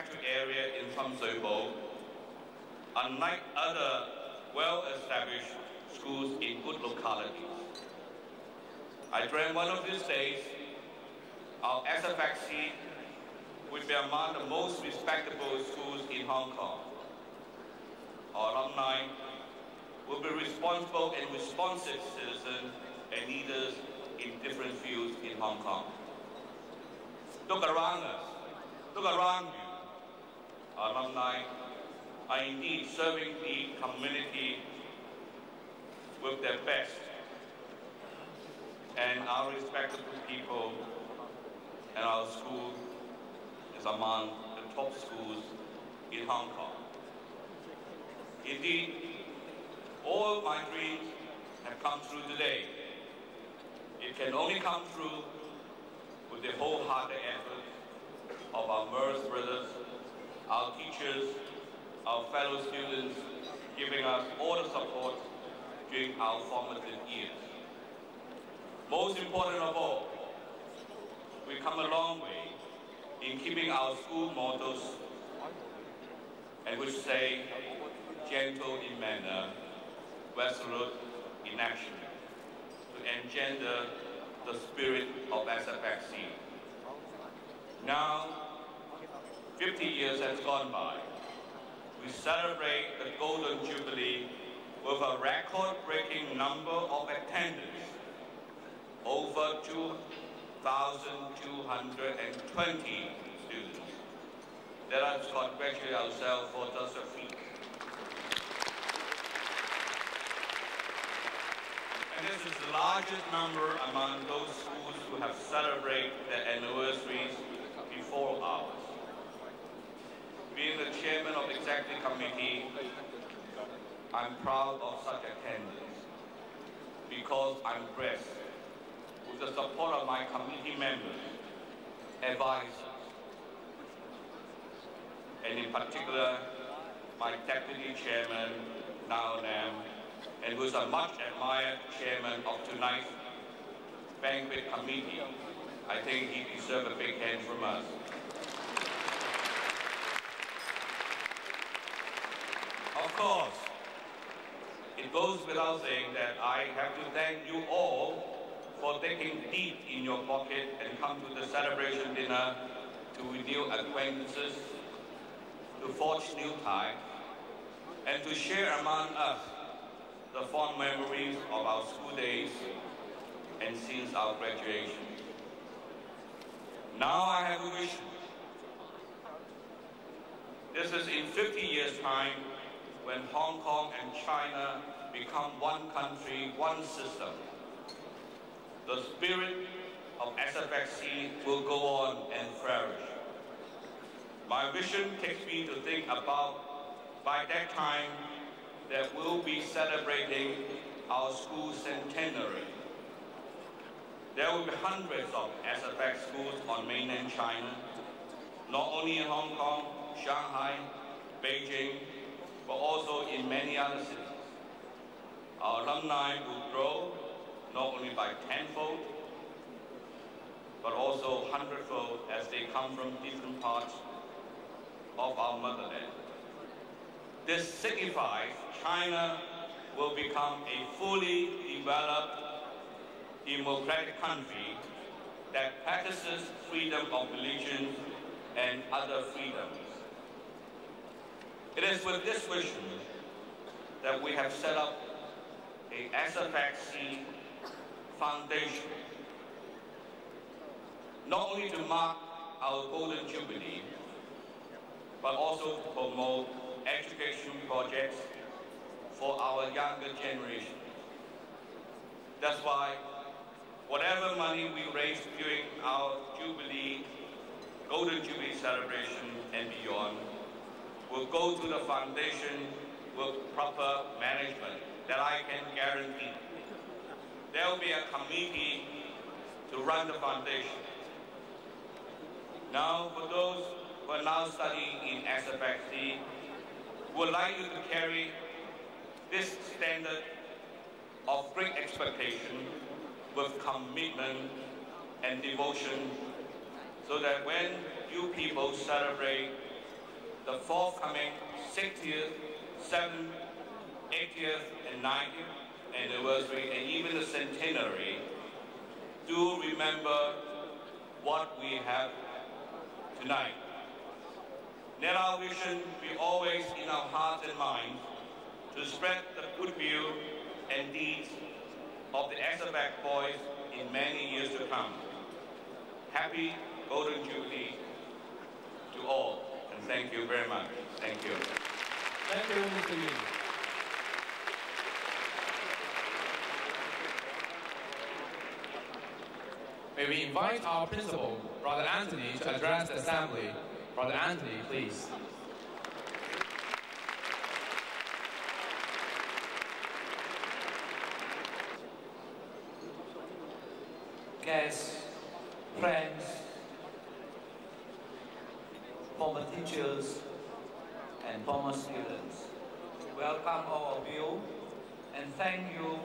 catchment area in Samsui-Bo, unlike other well-established schools in good localities. I dream one of these days, our SFXC would be among the most respectable schools in Hong Kong. Our alumni will be responsible and responsive citizens and leaders in different fields in Hong Kong. Look around us, look around you. Our alumni are indeed serving the community with their best, and our respectable people and our school is among the top schools in Hong Kong. Indeed, all my dreams have come true today. It can only come true with the wholehearted effort of our MERS brothers, our teachers, our fellow students, giving us all the support during our formative years. Most important of all, we've come a long way in keeping our school mottos, and which say, gentle in manner, resolute in action, to engender the spirit of SFXC. Now, 50 years has gone by. We celebrate the Golden Jubilee with a record-breaking number of attendance, over 2,220 students. Let us congratulate ourselves for such a feat. And this is the largest number among those schools who have celebrated their anniversaries before ours. Being the chairman of the executive committee, I'm proud of such attendance because I'm blessed with the support of my committee members, advisors, and in particular, my deputy chairman, Nao Nam, and who is a much admired chairman of tonight's banquet committee. I think he deserves a big hand from us. Of course, it goes without saying that I have to thank you all for taking deep in your pocket and come to the celebration dinner to renew acquaintances, to forge new ties, and to share among us the fond memories of our school days and since our graduation. Now I have a vision. This is in 50 years' time when Hong Kong and China become one country, one system. The spirit of SFXC will go on and flourish. My vision takes me to think about, by that time, that we'll be celebrating our school centenary. There will be hundreds of SFX schools on mainland China, not only in Hong Kong, Shanghai, Beijing, but also in many other cities. Our alumni will grow not only by tenfold, but also hundredfold as they come from different parts of our motherland. This signifies China will become a fully developed, democratic country that practices freedom of religion and other freedoms. It is with this vision that we have set up a SFXC Foundation, not only to mark our Golden Jubilee, but also to promote education projects for our younger generation. That's why whatever money we raise during our Jubilee, Golden Jubilee celebration and beyond, will go to the foundation with proper management that I can guarantee. There will be a committee to run the foundation. Now, for those who are now studying in SFXC, would like you to carry this standard of great expectation with commitment and devotion, so that when you people celebrate the forthcoming 60th, 7th, 80th, and 90th anniversary, and even the centenary, do remember what we have tonight. Let our vision be always in our hearts and minds to spread the goodwill and deeds of the SFXC boys in many years to come. Happy Golden Jubilee to all, and thank you very much. Thank you. Thank you, Mr. Yu. May we invite our principal, Brother Anthony, to address the assembly. Brother Anthony, please. Guests, friends, former teachers, and former students, welcome all of you, and thank you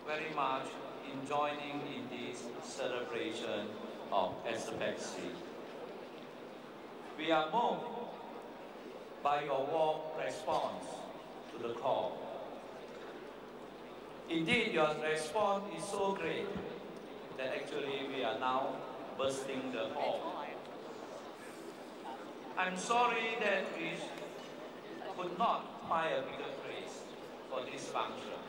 very much in joining in this celebration of SFXC. We are moved by your warm response to the call. Indeed, your response is so great that actually we are now bursting the hall. I'm sorry that we could not find a bigger place for this function,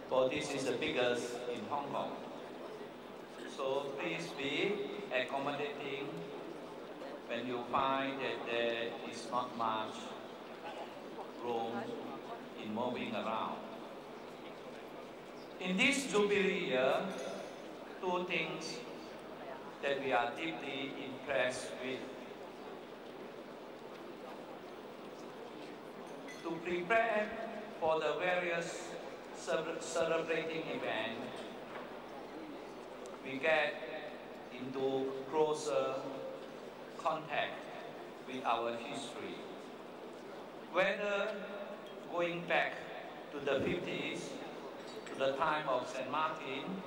for this is the biggest in Hong Kong. So please be accommodating when you find that there is not much room in moving around. In this Jubilee year, two things that we are deeply impressed with. To prepare for the various celebrating events, we get into closer contact with our history. Whether going back to the 50s, to the time of St. Martin,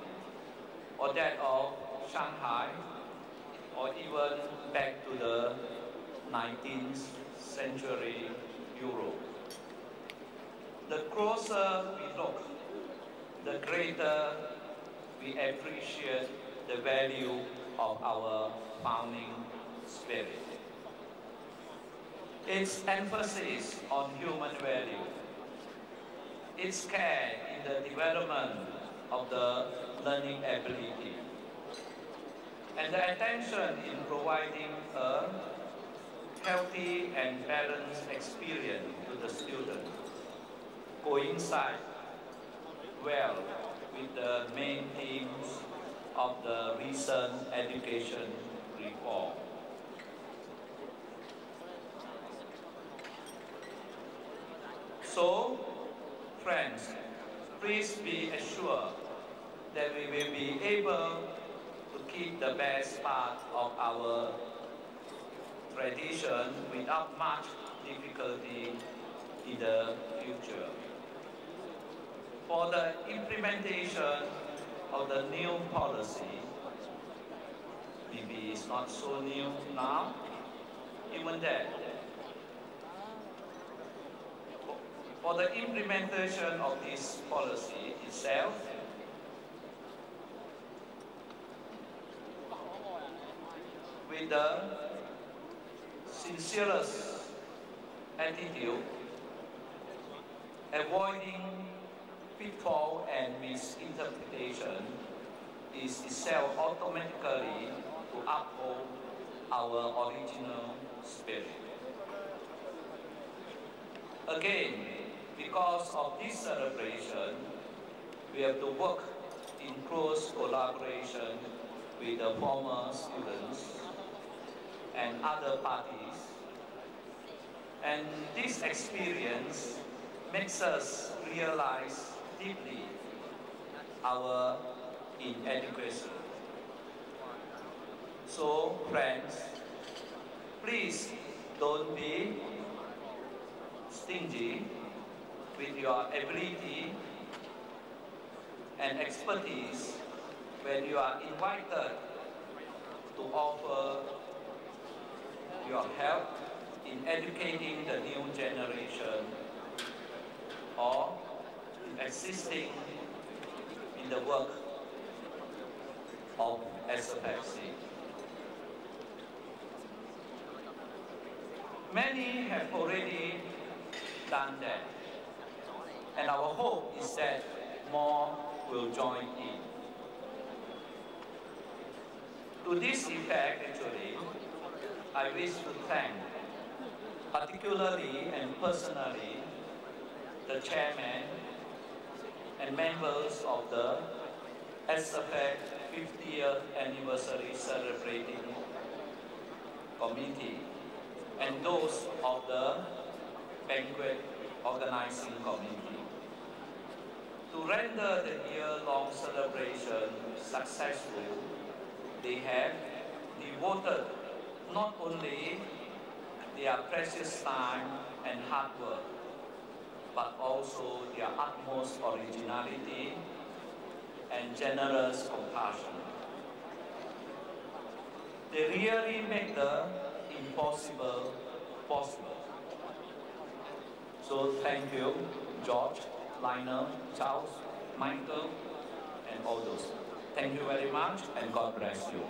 or that of Shanghai, or even back to the 19th century Europe. The closer we look, the greater we appreciate the value of our founding spirit. Its emphasis on human value, its care in the development of the learning ability, and the attention in providing a healthy and balanced experience to the student coincide well with the main themes of the recent education reform. So, friends, please be assured that we will be able to keep the best part of our tradition without much difficulty in the future. For the implementation of the new policy, maybe it's not so new now, even that. For the implementation of this policy itself, with the sincerest attitude, avoiding pitfall and misinterpretation is itself automatically to uphold our original spirit. Again, because of this celebration, we have to work in close collaboration with the former students and other parties. And this experience makes us realize deeply our inadequacy. So, friends, please don't be stingy with your ability and expertise when you are invited to offer your help in educating the new generation or in assisting in the work of SFXC. Many have already done that, and our hope is that more will join in. To this effect, actually, I wish to thank particularly and personally the chairman and members of the SFX 50th anniversary celebrating committee and those of the banquet organizing committee. To render the year-long celebration successful, they have devoted not only their precious time and hard work, but also their utmost originality and generous compassion. They really make the impossible possible. So thank you, George, Lionel, Charles, Michael, and all those. Thank you very much, and God bless you.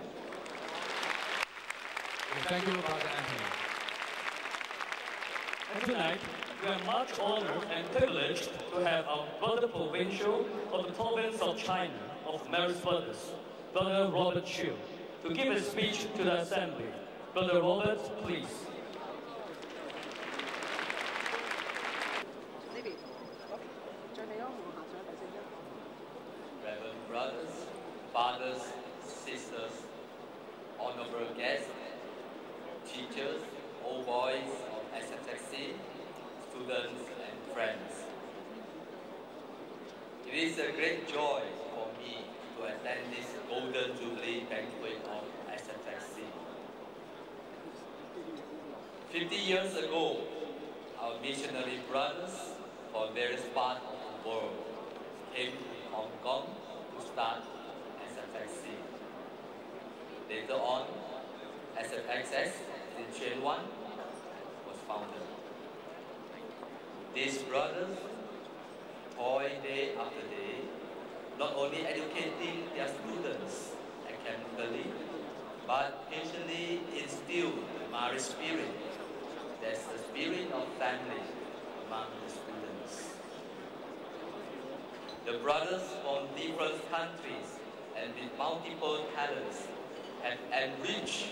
Thank you, Brother Anthony. And tonight, we are much honored and privileged to have our brother provincial of the province of China of Marist Brothers, Brother Robert Chiu, to give a speech to the Assembly. Brother Robert, please. Reverend brothers, fathers, sisters, honorable guests, teachers, old boys of SFXC, students and friends. It is a great joy for me to attend this Golden Jubilee Banquet of SFXC. 50 years ago, our missionary brothers from various parts of the world came to Hong Kong to start SFXC. Later on, SFXS in Chain 1 was founded. These brothers toil day after day, not only educating their students academically, but patiently instill the Marist spirit. That's the spirit of family among the students. The brothers from different countries and with multiple talents have enriched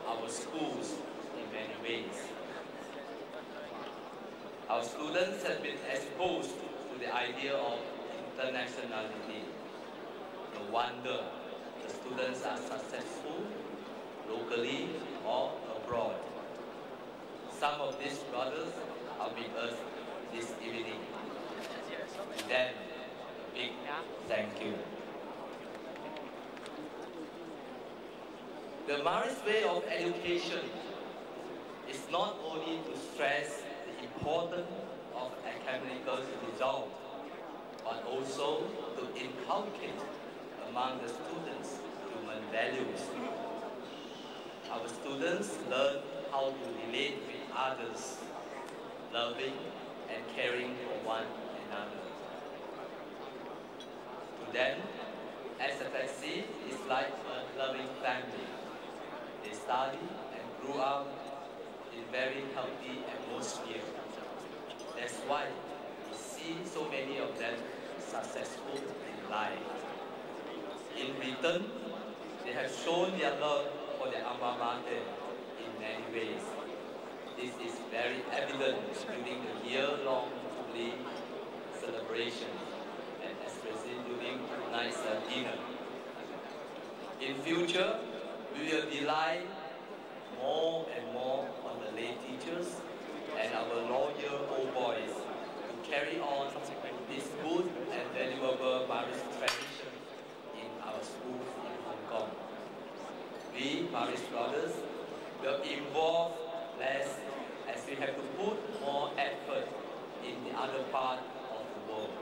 our schools in many ways. Our students have been exposed to the idea of internationality. No wonder the students are successful locally or abroad. Some of these brothers are with us this evening. To them, a big thank you. The Marist way of education is not only to stress the importance of academic results, but also to inculcate among the students human values. Our students learn how to relate with others, loving and caring for one another. To them, SFXC is like a loving family. They study and grew up in very healthy atmosphere. That's why we see so many of them successful in life. In return, they have shown their love for their alma mater in many ways. This is very evident during the year-long Jubilee celebration and especially during tonight's dinner. In future, we will rely more and more on the lay teachers and our loyal old boys to carry on this good and valuable Marist tradition in our schools in Hong Kong. We, Marist brothers, will involve less as we have to put more effort in the other part of the world.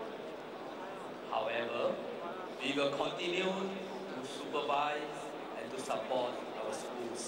However, we will continue to supervise and to support our schools.